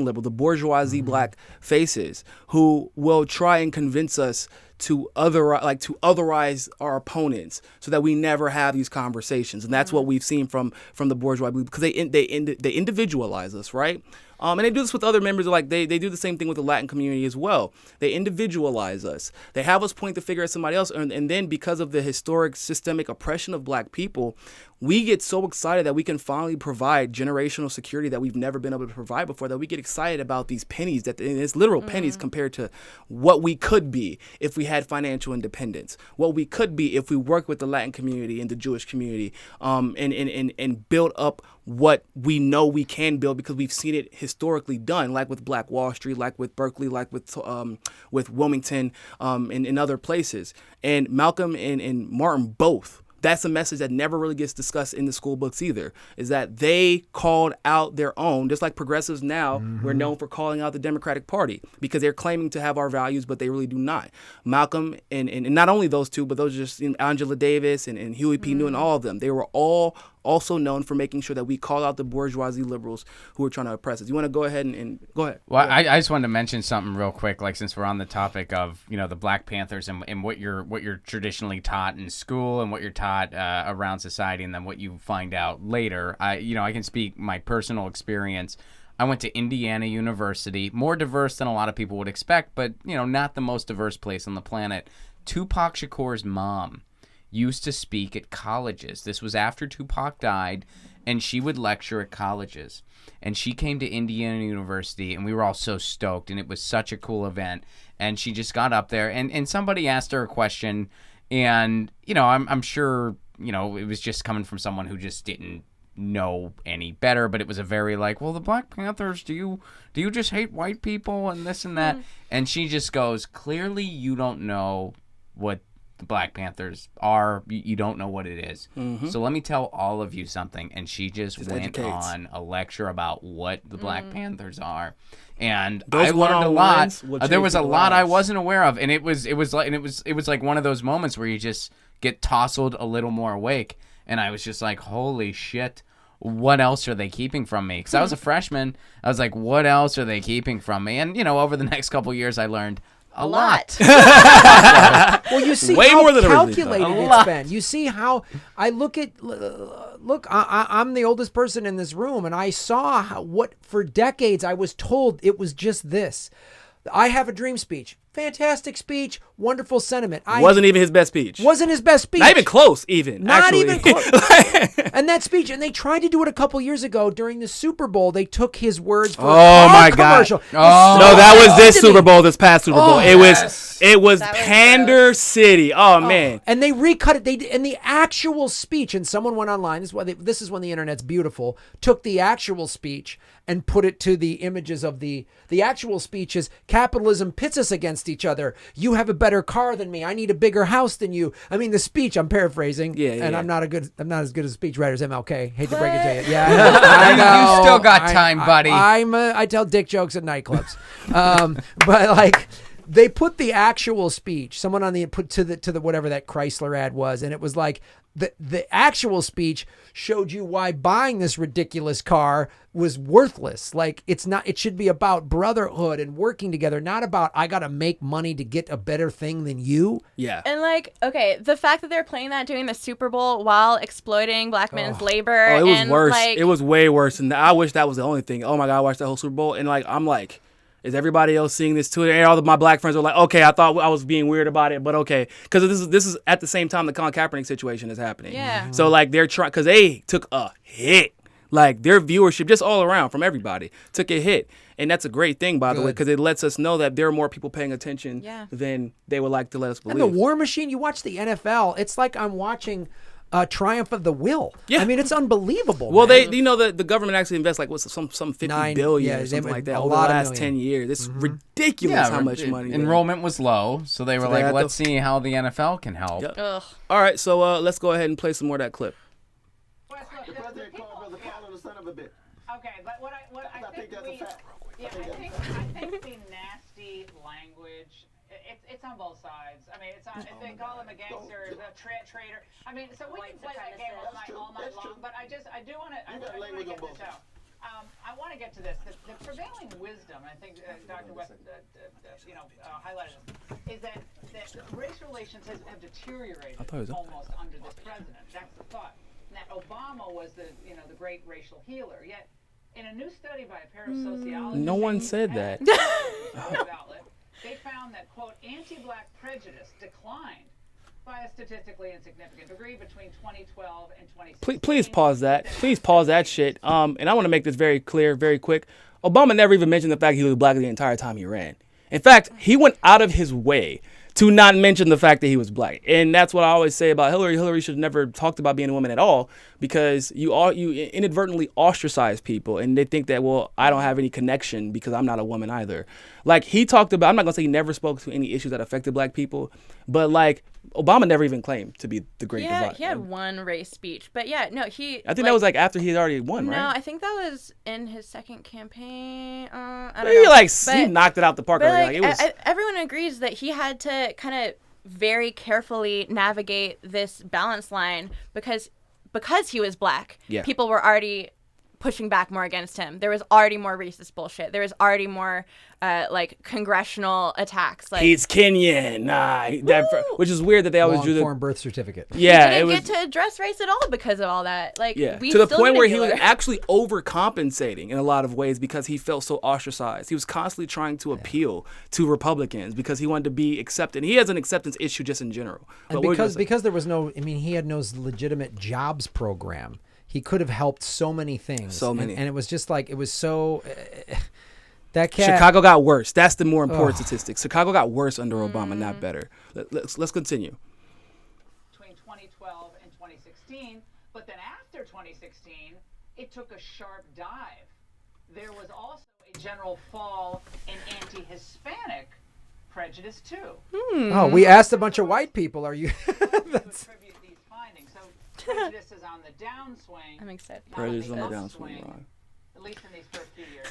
liberal, the bourgeoisie black faces who will try and convince us to otherize our opponents so that we never have these conversations, and that's what we've seen from the bourgeoisie, because they individualize us, right? And they do this with other members. Like they do the same thing with the Latin community as well. They individualize us. They have us point the finger at somebody else, and then because of the historic systemic oppression of black people, we get so excited that we can finally provide generational security that we've never been able to provide before, that we get excited about these pennies, and it's literal pennies compared to what we could be if we had financial independence, what we could be if we worked with the Latin community and the Jewish community, and build up what we know we can build, because we've seen it historically done, like with Black Wall Street, like with Berkeley, like with Wilmington, and other places. And Malcolm and Martin both. That's a message that never really gets discussed in the school books either, is that they called out their own, just like progressives now, we're known for calling out the Democratic Party because they're claiming to have our values, but they really do not. Malcolm and not only those two, but those just Angela Davis and Huey P. Newton, all of them, they were all also known for making sure that we call out the bourgeoisie liberals who are trying to oppress us. You want to go ahead and go ahead? Well, I just wanted to mention something real quick, like since we're on the topic of the Black Panthers and what you're traditionally taught in school and what you're taught around society, and then what you find out later. I can speak my personal experience. I went to Indiana University, more diverse than a lot of people would expect, but not the most diverse place on the planet. Tupac Shakur's mom used to speak at colleges. This was after Tupac died, and she would lecture at colleges. And she came to Indiana University, and we were all so stoked, and it was such a cool event. And she just got up there, and somebody asked her a question, and I'm sure it was just coming from someone who just didn't know any better, but it was a very well, the Black Panthers, do you just hate white people and this and that? And she just goes, clearly you don't know what the Black Panthers are. You don't know what it is. So let me tell all of you something. And she just went on a lecture about what the Black Panthers are. And I learned a lot. There was a lot I wasn't aware of, and it was like one of those moments where you just get tousled a little more awake. And I was just like, holy shit, what else are they keeping from me? Because I was a freshman. I was like, what else are they keeping from me? And over the next couple of years, I learned a lot. Well, you see Way how more than calculated originally it's been. You see how I look, I'm the oldest person in this room, and I saw what for decades I was told it was just this. I have a dream speech. Fantastic speech. Wonderful sentiment. Wasn't even his best speech. Wasn't his best speech. Not even close, even. Not actually. even close. And that speech, and they tried to do it a couple years ago during the Super Bowl. They took his words for a car commercial. No, that was this Super Bowl, this past Super Bowl. It was That was Pander City. Oh, man. And they recut it. And the actual speech, and someone went online. This is when the internet's beautiful. Took the actual speech and put it to the images of the actual speech is capitalism pits us against each other. You have a better car than me. I need a bigger house than you. I mean, the speech, I'm paraphrasing. Yeah. I'm not as good a speechwriter as MLK. Hate to break it to you. Yeah, I know. You still got time, buddy. I tell dick jokes at nightclubs. But they put the actual speech, someone put to the whatever that Chrysler ad was, and it was like the actual speech showed you why buying this ridiculous car was worthless. Like it should be about brotherhood and working together, not about I got to make money to get a better thing than you. Yeah. And the fact that they're playing that during the Super Bowl while exploiting black men's labor. Oh, it was and worse. It was way worse. And I wish that was the only thing. Oh my God, I watched that whole Super Bowl. And I'm like, is everybody else seeing this too? And all of my black friends were like, okay, I thought I was being weird about it, but okay. Because this is at the same time the Colin Kaepernick situation is happening. Yeah. So they're trying, because they took a hit. Their viewership, just all around from everybody, took a hit. And that's a great thing, by the way, because it lets us know that there are more people paying attention than they would like to let us believe. And the War Machine, you watch the NFL, it's like I'm watching triumph of the will. Yeah. I mean, it's unbelievable. Well, man. the government actually invests like what's some 50 billion or something like that over the last 10 years. It's ridiculous how much money. Enrollment was low, so they were they like, had let's see how the NFL can help. Yep. Ugh. All right, so let's go ahead and play some more of that clip. Well, look, The president called Brother Fowler the son of a bitch. Okay, but what I think that's a fact. Yeah, I think the nasty language, it's on both sides. I mean, they call him a gangster, a traitor. I mean, so we can play that game all night long. But I do want to get this out. I want to get to this. The prevailing wisdom, I think Dr. West, highlighted this, is that race relations have deteriorated almost under this president. That's the thought. And that Obama was the great racial healer. Yet, in a new study by a pair of sociologists, No one said that. They found that, quote, anti-black prejudice declined by a statistically insignificant degree between 2012 and 2016. Please pause that. Please pause that shit. And I want to make this very clear, very quick. Obama never even mentioned the fact he was black the entire time he ran. In fact, he went out of his way to not mention the fact that he was black. And that's what I always say about Hillary. Hillary should have never talked about being a woman at all, because you inadvertently ostracize people, and they think that, well, I don't have any connection because I'm not a woman either. Like, he talked about, I'm not going to say he never spoke to any issues that affected black people, but like, Obama never even claimed to be the great divide. He had one race speech, but I think that was like after he had already won, right? No, I think that was in his second campaign. I don't know. He knocked it out the park. But everyone agrees that he had to kind of very carefully navigate this balance line because he was black. Yeah. People were already pushing back more against him. There was already more racist bullshit. There was already more congressional attacks. Like, he's Kenyan, which is weird that they always do the long-form birth certificate. Yeah, he didn't get to address race at all because of all that. Like, to we the still point need a where he was healer. actually overcompensating in a lot of ways because he felt so ostracized. He was constantly trying to appeal to Republicans because he wanted to be accepted. He has an acceptance issue just in general. And because there was no, he had no legitimate jobs program. He could have helped so many things. And it was just like, it was so... that cat... Chicago got worse. That's the more important statistic. Chicago got worse under Obama, not better. Let's continue. Between 2012 and 2016, but then after 2016, it took a sharp dive. There was also a general fall in anti-Hispanic prejudice, too. Oh, we asked a bunch of white people, are you... attribute these findings. So prejudice is on the downswing. I'm excited. Prejudice on the downswing, right. At least in these first few years.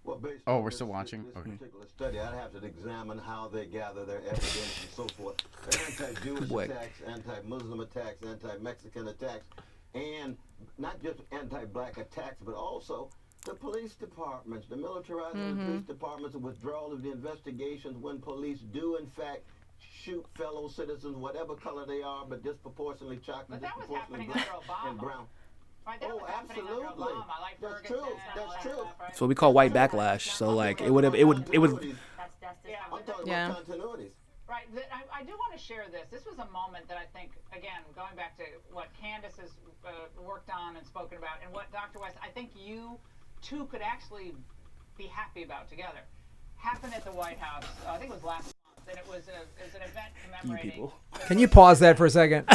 Well, based Oh, on we're still watching? This Okay. particular study, I'd have to examine how they gather their evidence and so forth. Anti-Jewish attacks, anti-Muslim attacks, anti-Mexican attacks, and not just anti-black attacks, but also the police departments, the militarizing of the police departments, the withdrawal of the investigations when police do, in fact, shoot fellow citizens, whatever color they are, but disproportionately chocolate, But that was disproportionately happening black under and Obama. brown. Right, that was happening under Absolutely. Obama, like That's Ferguson true. and all That's that true. stuff, right? That's what we call white backlash. So like it would. That's I'm talking Yeah. about continuities. Right. I do want to share this. This was a moment that I think, again, going back to what Candace has worked on and spoken about, and what Dr. West, I think you two could actually be happy about together. Happened at the White House, I think it was last month, and it was an event commemorating. people. Can you pause that for a second?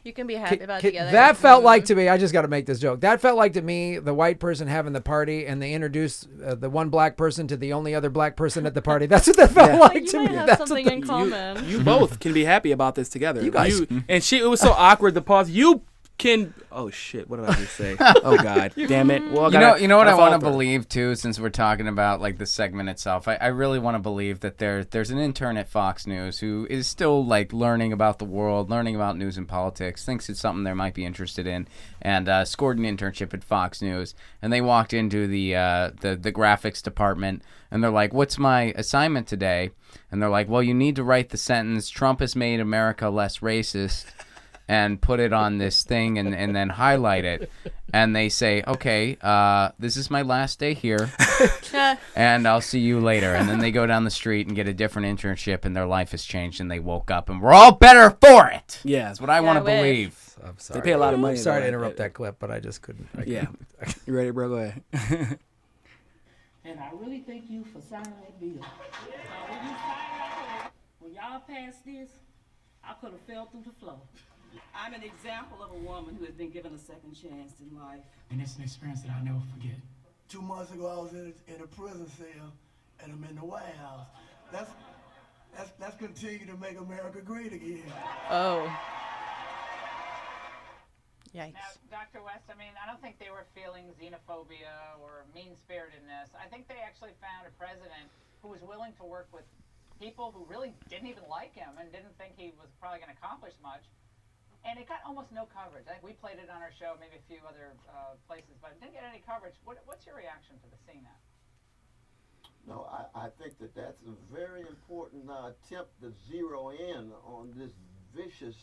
You can be happy about it together. That felt like to me, I just got to make this joke. That felt like to me, the white person having the party and they introduced the one black person to the only other black person at the party. That's what that felt like You to might me. have That's something what in common. You both can be happy about this together. You guys- It was so awkward to pause. You can. Oh shit! What did I just say? Oh god, damn it! Well, You know what I want to to believe too, since we're talking about like the segment itself. I really want to believe that there's an intern at Fox News who is still like learning about the world, learning about news and politics, thinks it's something they might be interested in, and scored an internship at Fox News. And they walked into the graphics department, and they're like, "What's my assignment today?" And they're like, "Well, you need to write the sentence, 'Trump has made America less racist,' and put it on this thing and then highlight it." And they say, "Okay, this is my last day here, and I'll see you later." And then they go down the street and get a different internship, and their life has changed, and they woke up, and we're all better for it. Yeah, That's what I want to I wish. believe. I'm sorry. they pay a lot of money. Sorry to though. interrupt that clip, but I just couldn't. Yeah, you ready, bro? Go ahead. And I really thank you for signing that bill. Now, when y'all pass this, I could have fell through the floor. I'm an example of a woman who has been given a second chance in life. And it's an experience that I'll never forget. 2 months ago, I was in a prison cell, and I'm in the White House. That's continue to make America great again. Oh. Yikes. Now, Dr. West, I mean, I don't think they were feeling xenophobia or mean-spiritedness. I think they actually found a president who was willing to work with people who really didn't even like him and didn't think he was probably going to accomplish much. And it got almost no coverage. I think we played it on our show, maybe a few other places, but it didn't get any coverage. What's your reaction to seeing that? No, I think that's a very important attempt to zero in on this vicious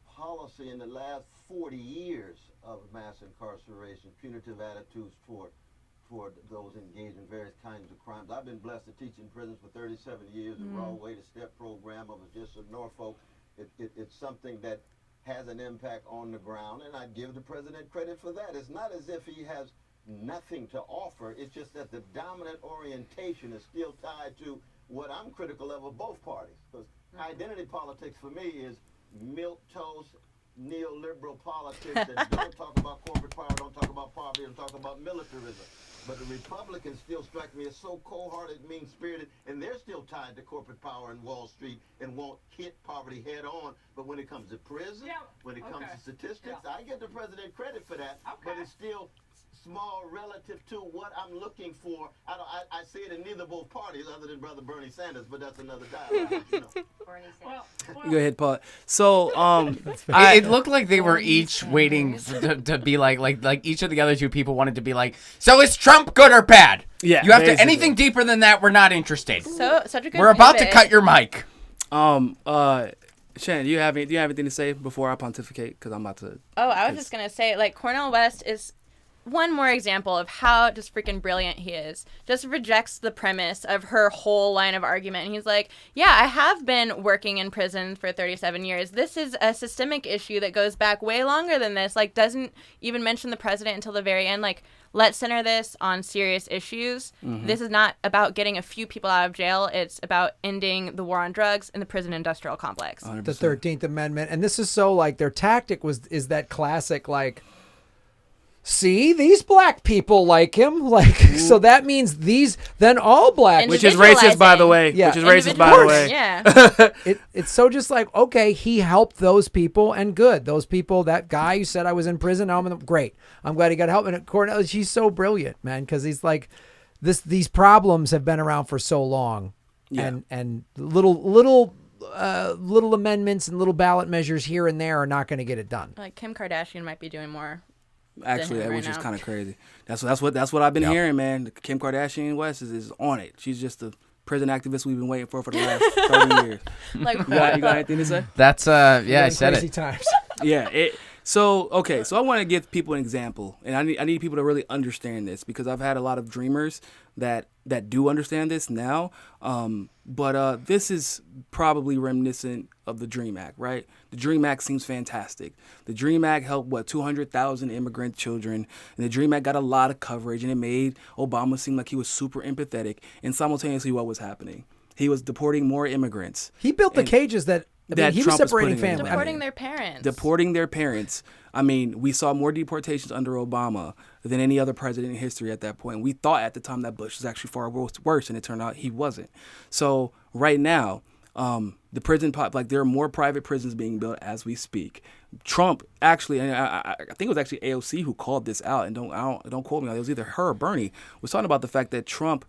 policy in the last 40 years of mass incarceration, punitive attitudes toward those engaged in various kinds of crimes. I've been blessed to teach in prisons for 37 years, the Raw Way to Step program. I was just in Norfolk. It's something that has an impact on the ground, and I give the president credit for that. It's not as if he has nothing to offer. It's just that the dominant orientation is still tied to what I'm critical of both parties. Because identity politics for me is milquetoast, neoliberal politics that don't talk about corporate power, don't talk about poverty, don't talk about militarism. But the Republicans still strike me as so cold-hearted, mean-spirited, and they're still tied to corporate power and Wall Street and won't hit poverty head-on. But when it comes to prison, when it comes to statistics, I give the president credit for that, but it's still small relative to what I'm looking for. I see it in neither both parties other than Brother Bernie Sanders, but that's another dialogue. Bernie Sanders. Go ahead, Paul. So, it looked like they were each waiting to be like each of the other two people wanted to be like, so is Trump good or bad? Yeah, you have basically. to anything deeper than that. We're not interested. So such a good. We're about to pivot. cut your mic. Shannon, do you have anything to say before I pontificate? Because I'm about to. Oh, I was just gonna say, like, Cornel West is one more example of how just freaking brilliant he is. Just rejects the premise of her whole line of argument. And he's like, yeah, I have been working in prison for 37 years. This is a systemic issue that goes back way longer than this. Like, doesn't even mention the president until the very end. Like, let's center this on serious issues. This is not about getting a few people out of jail. It's about ending the war on drugs and the prison industrial complex. 100%. The 13th Amendment. And this is so, like, their tactic is that classic, like, see, these black people like him. Like, so that means then all black. Which is racist, by the way. Yeah. Which is racist, by the way. Yeah. It's so just like, okay, he helped those people, and good. Those people, that guy who said I was in prison, now great. I'm glad he got help. And Cornel, she's so brilliant, man, because he's like, these problems have been around for so long. Yeah. And little amendments and little ballot measures here and there are not going to get it done. Like, Kim Kardashian might be doing more. Actually, than him which right is now. kind of crazy. That's what I've been hearing, man. Kim Kardashian West is on it. She's just the prison activist we've been waiting for the last 30 years. Like, You got anything to say? That's I said Crazy it. times. Yeah. So I want to give people an example, and I need people to really understand this because I've had a lot of dreamers that do understand this now. But this is probably reminiscent of the DREAM Act, right? The DREAM Act seems fantastic. The DREAM Act helped 200,000 immigrant children, and the DREAM Act got a lot of coverage, and it made Obama seem like he was super empathetic. And simultaneously, what was happening? He was deporting more immigrants. He built the cages he was Trump was separating putting in. families. deporting their parents. Deporting their parents. I mean, we saw more deportations under Obama than any other president in history at that point. We thought at the time that Bush was actually far worse, and it turned out he wasn't. So right now, the prison there are more private prisons being built as we speak. Trump actually, and I think it was actually AOC who called this out, and don't quote me on it. It was either her or Bernie was talking about the fact that Trump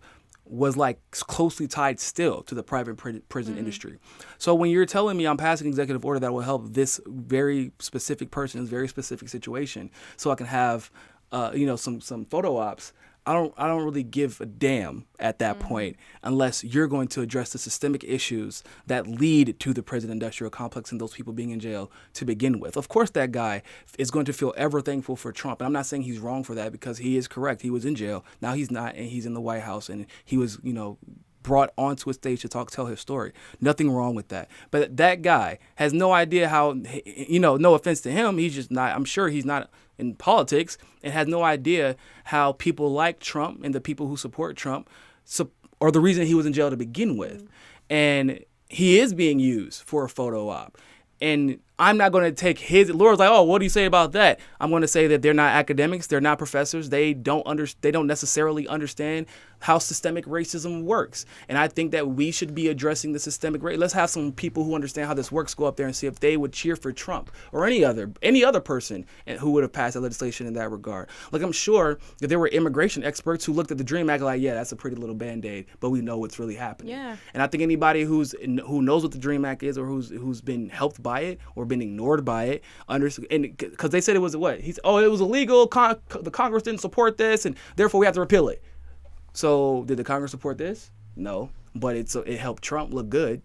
was like closely tied still to the private prison industry. So when you're telling me I'm passing an executive order that will help this very specific person's very specific situation, so I can have some photo ops, I don't really give a damn at that point unless you're going to address the systemic issues that lead to the prison industrial complex and those people being in jail to begin with. Of course, that guy is going to feel ever thankful for Trump. And I'm not saying he's wrong for that because he is correct. He was in jail. Now he's not, and he's in the White House, and he was, brought onto a stage to tell his story. Nothing wrong with that. But that guy has no idea how, no offense to him, he's just not, I'm sure he's not in politics and has no idea how people like Trump and the people who support Trump are the reason he was in jail to begin with. And he is being used for a photo op. And I'm not going to take his. Laura's like, oh, what do you say about that? I'm going to say that they're not academics. They're not professors. They don't necessarily understand how systemic racism works. And I think that we should be addressing the systemic racism. Let's have some people who understand how this works go up there and see if they would cheer for Trump or any other person who would have passed the legislation in that regard. Like, I'm sure that there were immigration experts who looked at the DREAM Act like, yeah, that's a pretty little Band-Aid, but we know what's really happening. Yeah. And I think anybody who knows what the DREAM Act is or who's been helped by it or been ignored by it, because they said it was what? It was illegal. The Congress didn't support this, and therefore we have to repeal it. So did the Congress support this? No, but it helped Trump look good,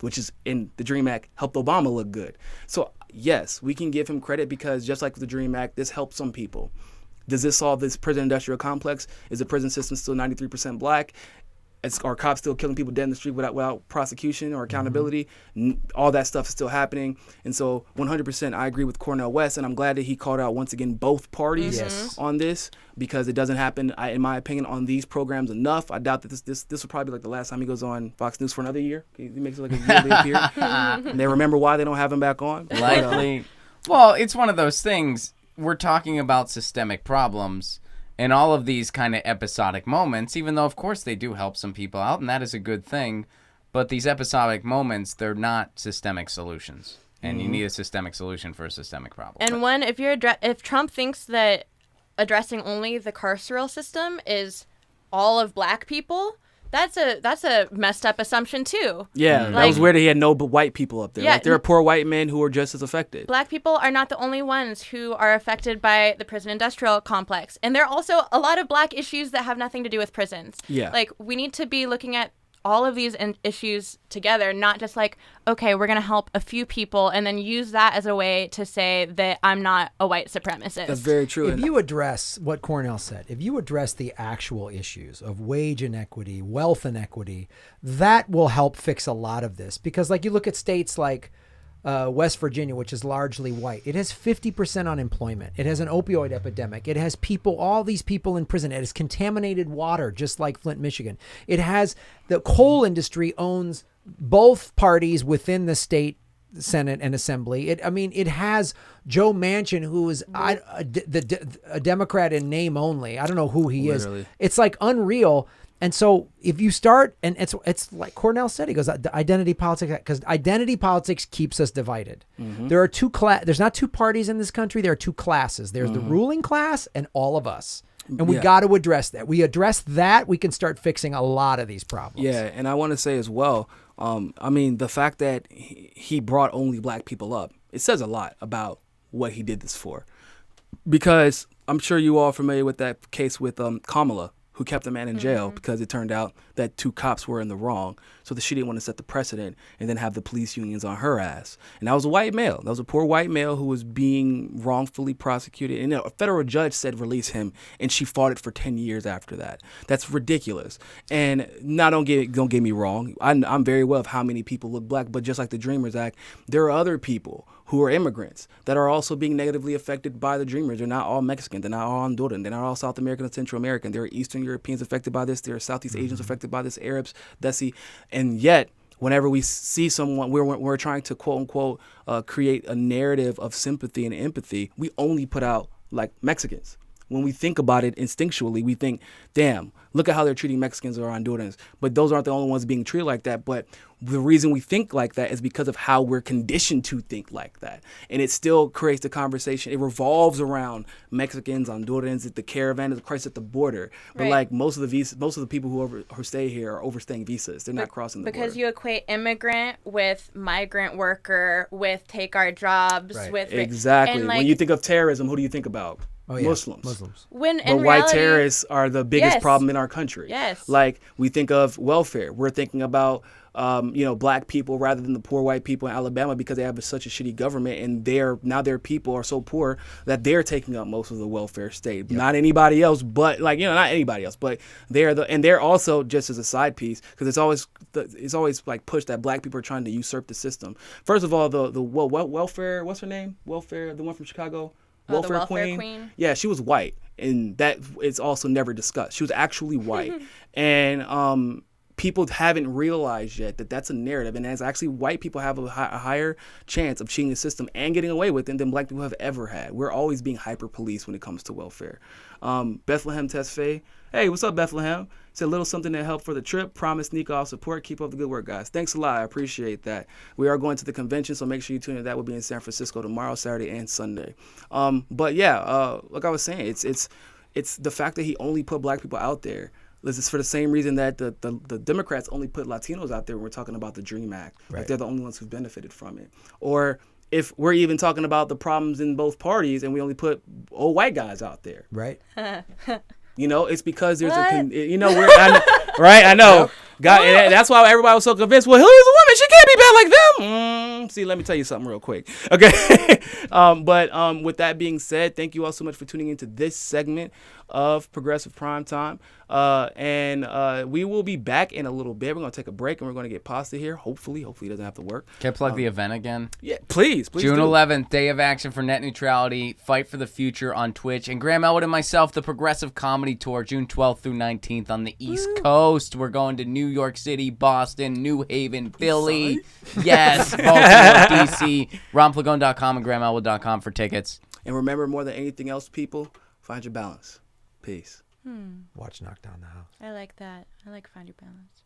which is in the DREAM Act helped Obama look good. So yes, we can give him credit because just like the DREAM Act, this helped some people. Does this solve this prison industrial complex? Is the prison system still 93% black? Are cops still killing people dead in the street without prosecution or accountability? All that stuff is still happening. And so 100% I agree with Cornel West, and I'm glad that he called out once again both parties on this, because it doesn't happen, in my opinion, on these programs enough. I doubt that this will probably be like the last time he goes on Fox News for another year. He makes it like a yearly appearance. And they remember why they don't have him back on. Likely. Well, it's one of those things. We're talking about systemic problems. And all of these kind of episodic moments, even though, of course, they do help some people out, and that is a good thing, but these episodic moments, they're not systemic solutions. And you need a systemic solution for a systemic problem. And if Trump thinks that addressing only the carceral system is all of black people, that's a messed up assumption too. Yeah, that was weird that he had no white people up there. Yeah, there are poor white men who are just as affected. Black people are not the only ones who are affected by the prison industrial complex. And there are also a lot of black issues that have nothing to do with prisons. Yeah. Like, we need to be looking at all of these issues together, not just like, okay, we're going to help a few people and then use that as a way to say that I'm not a white supremacist. That's very true. If you address what Cornell said, if you address the actual issues of wage inequity, wealth inequity, that will help fix a lot of this. Because like you look at states like West Virginia, which is largely white, it has 50% unemployment. It has an opioid epidemic. It has all these people in prison. It has contaminated water, just like Flint, Michigan. It has the coal industry owns both parties within the state Senate and Assembly. It has Joe Manchin, who is a Democrat in name only. I don't know who he is. It's like unreal. And so if you start, and it's like Cornell said, he goes, identity politics, because identity politics keeps us divided. There are there's not two parties in this country. There are two classes. There's the ruling class and all of us. And we got to address that. We address that, we can start fixing a lot of these problems. Yeah, and I want to say as well, the fact that he brought only black people up, it says a lot about what he did this for. Because I'm sure you all are familiar with that case with Kamala, who kept a man in jail because it turned out that two cops were in the wrong. So that she didn't want to set the precedent and then have the police unions on her ass. And that was a white male. That was a poor white male who was being wrongfully prosecuted. And a federal judge said release him, and she fought it for 10 years after that. That's ridiculous. And now don't get me wrong. I'm very aware of how many people look black, but just like the Dreamers Act, there are other people who are immigrants that are also being negatively affected by the Dreamers. They're not all Mexican. They're not all Honduran. They're not all South American and Central American. There are Eastern Europeans affected by this. There are Southeast Asians affected by this, Arabs, Desi. And yet, whenever we see someone, we're trying to quote unquote create a narrative of sympathy and empathy, we only put out like Mexicans. When we think about it instinctually, we think, damn, look at how they're treating Mexicans or Hondurans. But those aren't the only ones being treated like that. But the reason we think like that is because of how we're conditioned to think like that. And it still creates the conversation. It revolves around Mexicans, Hondurans, the caravan of Christ at the border. But like most of the people who stay here are overstaying visas. They're not crossing the border. Because you equate immigrant with migrant worker, with take our jobs, with exactly. And when you think of terrorism, who do you think about? Oh, yeah. Muslims. But white terrorists are the biggest problem in our country. Yes. Like we think of welfare. We're thinking about black people rather than the poor white people in Alabama because they have such a shitty government, and their people are so poor that they're taking up most of the welfare state. Yep. Not anybody else, but not anybody else, but they're also, just as a side piece, because it's always like pushed that black people are trying to usurp the system. First of all, the welfare, what's her name? Welfare, the one from Chicago. Welfare Queen. Yeah, she was white, and that is also never discussed. She was actually white, and people haven't realized yet that that's a narrative, and as actually white people have a higher chance of cheating the system and getting away with it than black people have ever had. We're always being hyper policed when it comes to welfare. Bethlehem Tesfaye, hey, what's up, Bethlehem? It's a little something that helped for the trip. Promise Niko I'll support. Keep up the good work, guys. Thanks a lot. I appreciate that. We are going to the convention, so make sure you tune in. That will be in San Francisco tomorrow, Saturday, and Sunday. But yeah, like I was saying, it's the fact that he only put black people out there. This is for the same reason that the Democrats only put Latinos out there when we're talking about the DREAM Act. Right. Like they're the only ones who benefited from it. Or if we're even talking about the problems in both parties and we only put old white guys out there. Right. You know, it's because there's right? I know. God, and that's why everybody was so convinced. Well, Hillary's a woman; she can't be bad like them. See, let me tell you something real quick, okay? But with that being said, thank you all so much for tuning into this segment of Progressive Primetime, and we will be back in a little bit. We're gonna take a break and we're gonna get pasta here. Hopefully, he doesn't have to work. Can I plug the event again? Yeah, please. June do. 11th, Day of Action for Net Neutrality, Fight for the Future on Twitch. And Graham Elwood and myself, the Progressive Comedy Tour, June 12th through 19th on the East Coast. We're going to New York City, Boston, New Haven, Philly. Yes, Baltimore, D.C. RonPlagone.com and GrahamElwood.com for tickets. And remember, more than anything else, people, find your balance. Peace. Watch Knock Down the House. I like that. I like Find Your Balance.